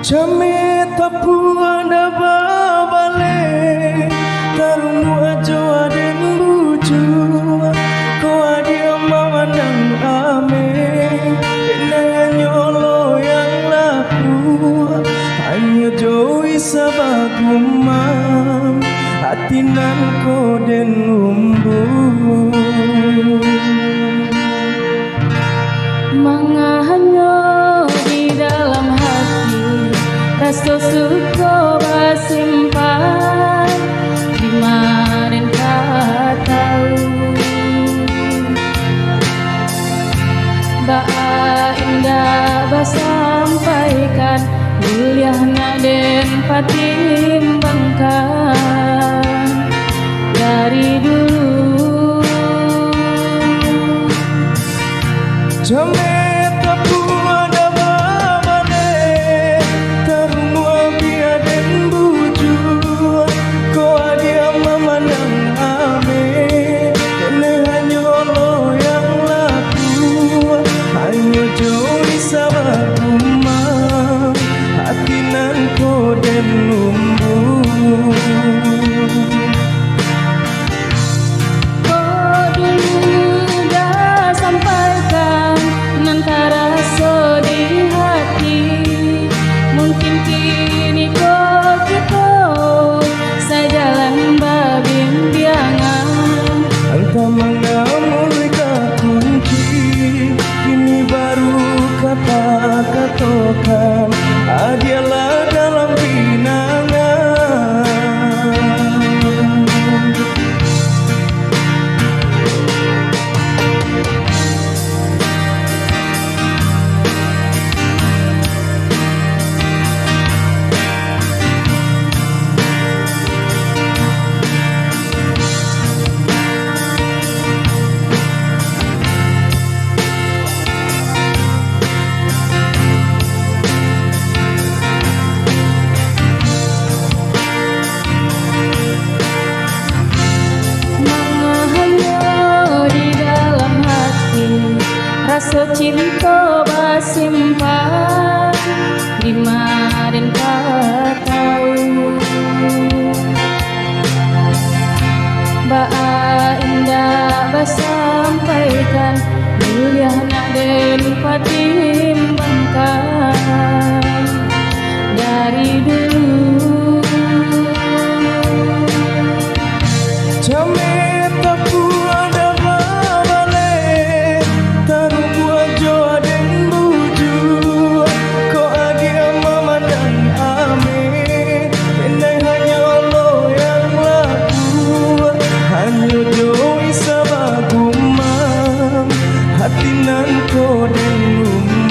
Jame tapuana babale Tarumu ajo aden buju Ko adia mawandang ame Dengan nyolo yang laku Hanya joi sabagumam Hatinan ko den umbu Mengahanyo di dalam hati rasa suka bersimpan di mana kau tahu Ba indah basampaikan mulia naden patimbangkan dari dulu Jame tapuana babale Tarumu abia den buju Ko adia memandang ame Kene hanyolo yang laku Hanya joi sabagumam Hatinan ko den lumbu Katakan adialah dalam pinangan rasa cinta bersimpan di mana kau tahu Ba indah bersampaikan mulia naden patimbangkan dari dulu Jame tapuana babale Tarumu ajo aden buju Ko adia memandang ame Kene hanyolo yang laku Hanya joi sabagumam Hatinan ko den lumbu